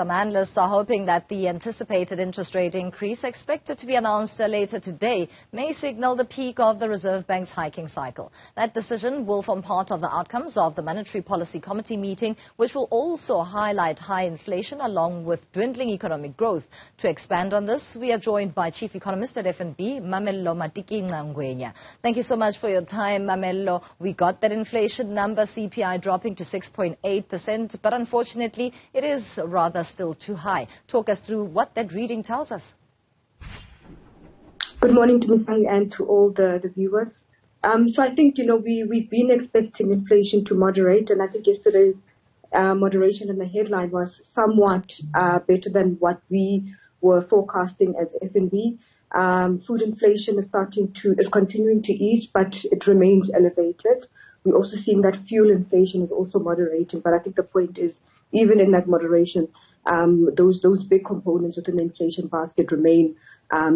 some analysts are hoping that the anticipated interest rate increase expected to be announced later today may signal the peak of the Reserve Bank's hiking cycle. That decision will form part of the outcomes of the Monetary Policy Committee meeting, which will also highlight high inflation along with dwindling economic growth. To expand on this, we are joined by Chief Economist at FNB, Mamello Matikinca Ngwenya. Thank you so much for your time, Mamello. We got that inflation number, CPI dropping to 6.8%, but unfortunately, it is rather still too high. Talk us through what that reading tells us. Good morning to Misang and to all the viewers. So I think, we've been expecting inflation to moderate, and I think yesterday's moderation in the headline was somewhat better than what we were forecasting as FNB. Food inflation is continuing to ease, but it remains elevated. We're also seeing that fuel inflation is also moderating, but I think the point is, even in that moderation, those big components within the inflation basket remain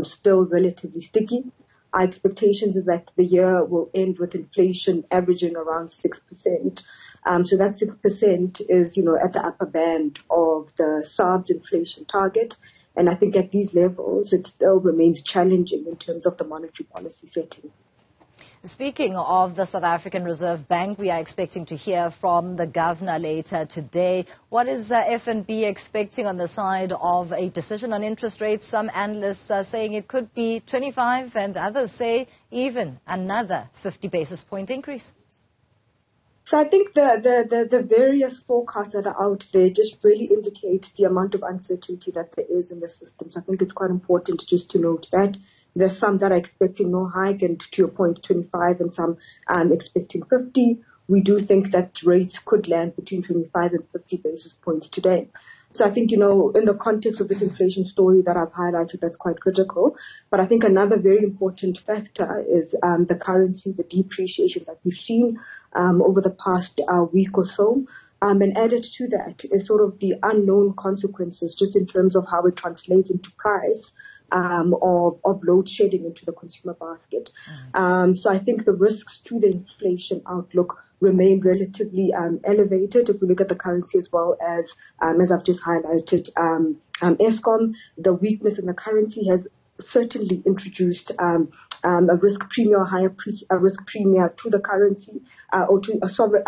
still relatively sticky. Our expectations is that the year will end with inflation averaging around 6%. So that 6% is, at the upper band of the SARB's inflation target. And I think at these levels, it still remains challenging in terms of the monetary policy setting. Speaking of the South African Reserve Bank, we are expecting to hear from the governor later today. What is FNB expecting on the side of a decision on interest rates? Some analysts are saying it could be 25 and others say even another 50 basis point increase. So I think the various forecasts that are out there just really indicate the amount of uncertainty that there is in the system. So I think it's quite important just to note that. There's some that are expecting no hike, and to your point, 25, and some expecting 50. We do think that rates could land between 25 and 50 basis points today. So I think, in the context of this inflation story that I've highlighted, that's quite critical. But I think another very important factor is the currency, the depreciation that we've seen over the past week or so. And added to that is sort of the unknown consequences just in terms of how it translates into price of load shedding into the consumer basket. So I think the risks to the inflation outlook remain relatively elevated. If we look at the currency as well as I've just highlighted, Eskom, the weakness in the currency has certainly introduced a risk premium, a risk premium to the currency, or to a sovereign,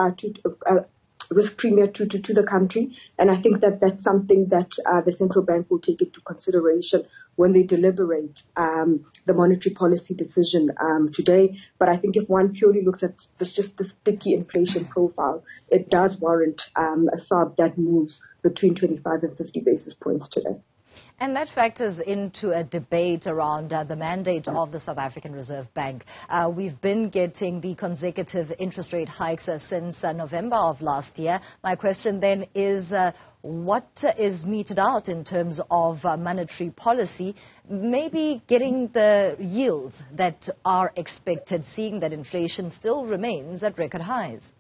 risk premium to the country. And I think that that's something that the central bank will take into consideration when they deliberate the monetary policy decision today. But I think if one purely looks at just the sticky inflation profile, it does warrant a SARB that moves between 25 and 50 basis points today. And that factors into a debate around the mandate of the South African Reserve Bank. We've been getting the consecutive interest rate hikes since November of last year. My question then is, what is meted out in terms of monetary policy, maybe getting the yields that are expected, seeing that inflation still remains at record highs?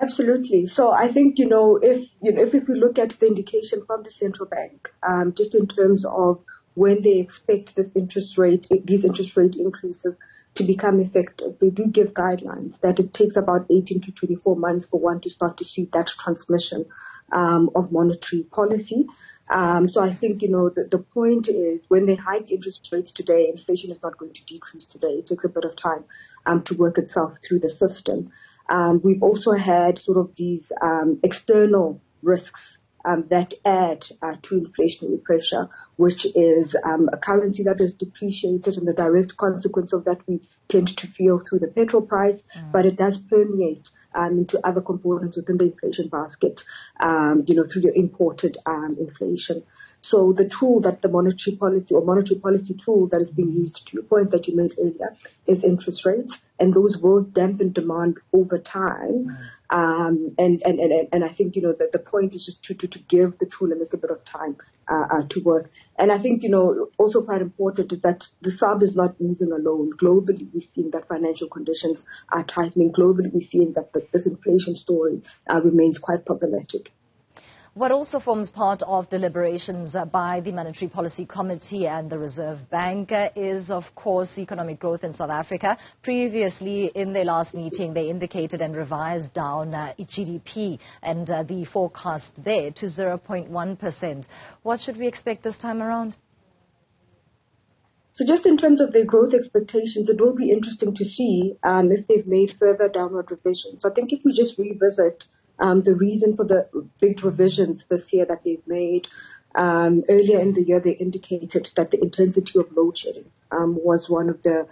Absolutely. So I think, if we look at the indication from the central bank, just in terms of when they expect these interest rate increases to become effective, they do give guidelines that it takes about 18 to 24 months for one to start to see that transmission of monetary policy. So I think, the point is when they hike interest rates today, inflation is not going to decrease today. It takes a bit of time to work itself through the system. We've also had sort of these external risks that add to inflationary pressure, which is a currency that is depreciated, and the direct consequence of that we tend to feel through the petrol price, but it does permeate into other components within the inflation basket, through the imported inflation. So the tool that the monetary policy tool that is being used, to your point that you made earlier, is interest rates, and those will dampen demand over time. And I think, that the point is just to give the tool a little bit of time to work. And I think, also quite important is that the SARB is not moving alone. Globally, we're seeing that financial conditions are tightening. Globally, we're seeing that this inflation story remains quite problematic. What also forms part of deliberations by the Monetary Policy Committee and the Reserve Bank is, of course, economic growth in South Africa. Previously, in their last meeting, they indicated and revised down GDP and the forecast there to 0.1%. What should we expect this time around? So just in terms of their growth expectations, it will be interesting to see if they've made further downward revisions. I think if we just revisit the reason for the big revisions this year that they've made, earlier in the year they indicated that the intensity of load shedding was one of the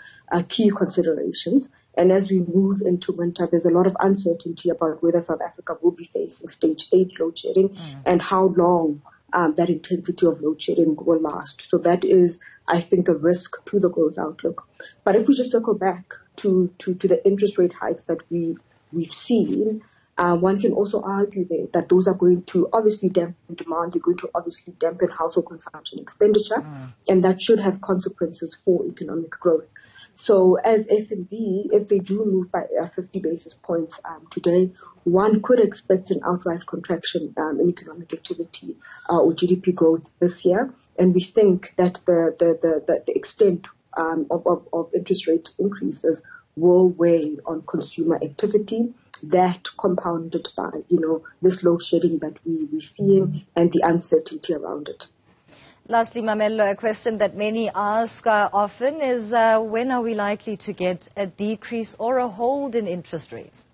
key considerations. And as we move into winter, there's a lot of uncertainty about whether South Africa will be facing stage 8 load shedding and how long that intensity of load shedding will last. So that is, I think, a risk to the growth outlook. But if we just circle back to the interest rate hikes that we've seen, one can also argue there that those are going to obviously dampen demand, they're going to obviously dampen household consumption expenditure, and that should have consequences for economic growth. So as FNB, if they do move by 50 basis points today, one could expect an outright contraction in economic activity or GDP growth this year. And we think that the extent of interest rate increases will weigh on consumer activity, that compounded by, this load shedding that we're seeing and the uncertainty around it. Lastly, Mamello, a question that many ask often is when are we likely to get a decrease or a hold in interest rates?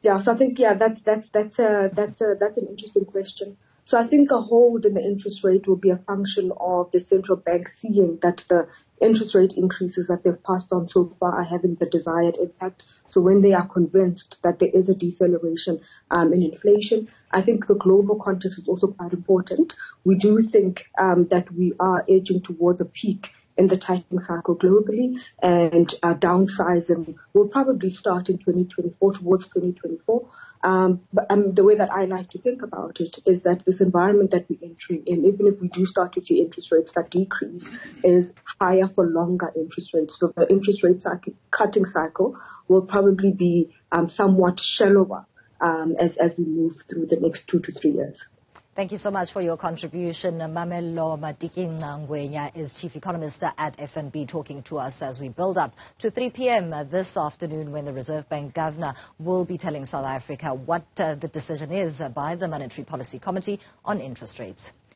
Yeah, so I think that's an interesting question. So I think a hold in the interest rate will be a function of the central bank seeing that the interest rate increases that they've passed on so far are having the desired impact. So when they are convinced that there is a deceleration in inflation, I think the global context is also quite important. We do think that we are edging towards a peak in the tightening cycle globally, and downsizing will probably start in 2024, towards 2024. But the way that I like to think about it is that this environment that we're entering in, even if we do start to see interest rates that decrease, is higher for longer interest rates. So the interest rate cutting cycle will probably be somewhat shallower as we move through the next 2 to 3 years. Thank you so much for your contribution. Mamello Matikinca Ngwenya is Chief Economist at FNB, talking to us as we build up to 3 p.m. this afternoon, when the Reserve Bank Governor will be telling South Africa what the decision is by the Monetary Policy Committee on interest rates.